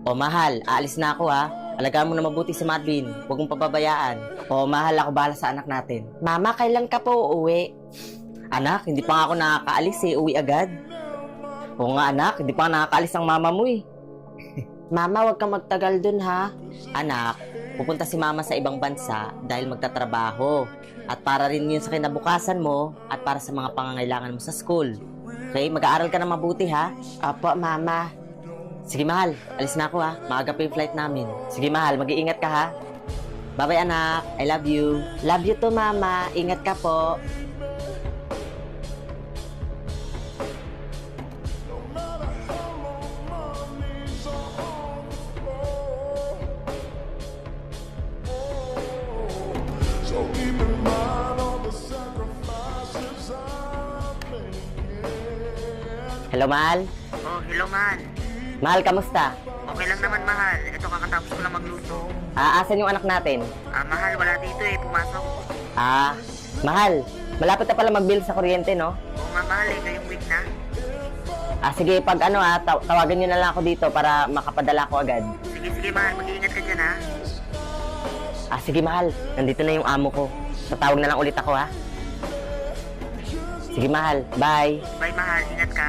O mahal, aalis na ako ha. Alagaan mo na mabuti si Marvin. Huwag mong pababayaan. O mahal, ako bahala sa anak natin. Mama, kailan ka po uuwi? Anak, hindi pa nga ako nakakaalis eh. Uwi agad. Oo nga anak, hindi pa nga nakakaalis ang mama mo eh. Mama, huwag kang magtagal dun ha. Anak, pupunta si mama sa ibang bansa dahil magtatrabaho. At para rin yun sa kinabukasan mo at para sa mga pangangailangan mo sa school. Okay, mag-aaral ka na mabuti ha. Apo, mama. Sige mahal, alis na ako ha. Maaga pa yung flight namin. Sige mahal, mag-iingat ka ha. Bye-bye anak, I love you. Love you too mama, ingat ka po. Hello mahal. Oh, hello, mahal. Mahal, kamusta? Okay lang naman, mahal. Ito, kakatapos ko lang magluto. Asan yung anak natin? Mahal, wala dito eh. Pumasok. Mahal, malapit na pala mag-bill sa kuryente, no? Oo nga, mahal eh. Ngayong week na. Sige, pag tawagan nyo na lang ako dito para makapadala ko agad. Sige, sige, mahal. Mag-iingat ka dyan, ha? Sige, mahal. Nandito na yung amo ko. Tatawag na lang ulit ako, ha? Sige, mahal. Bye. Bye, mahal. Ingat ka.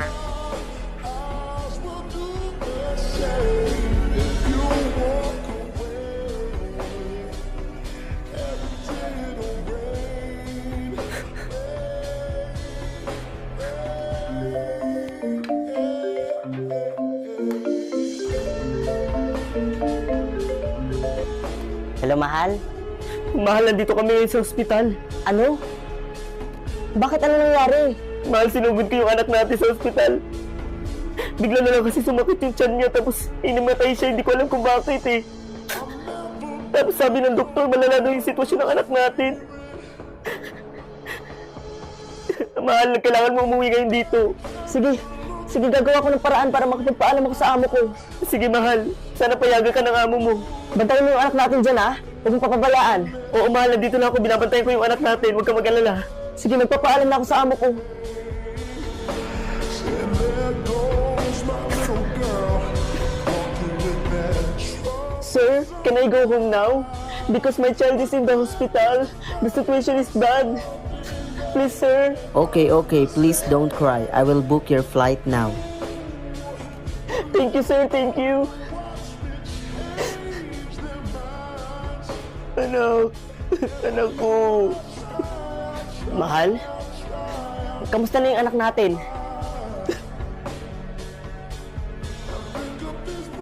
Hello, mahal? Mahal, nandito kami ngayon sa ospital. Ano? Bakit ano nangyari? Mahal, sinugod ko yung anak natin sa ospital. Bigla na lang kasi sumakit yung tiyan niya tapos inimatay siya. Hindi ko alam kung bakit eh. Tapos sabi ng doktor, malala daw yung sitwasyon ng anak natin. Mahal, kailangan mo umuwi ngayon dito. Sige, gagawa ko ng paraan para makapagpaalam ako sa amo ko. Sige, mahal. Sana payagan ka ng amo mo. Bantayan mo yung anak natin dyan, ha? Huwag mong papabalaan. Oo, mahal. Nandito na ako. Binabantayan ko yung anak natin. Huwag ka mag-alala. Sige, magpapaalam na ako sa amo ko. Sir, can I go home now? Because my child is in the hospital. The situation is bad. Please, sir. Okay. Please don't cry. I will book your flight now. Thank you, sir. Thank you. Anak ko. Mahal? Kamusta na yung anak natin?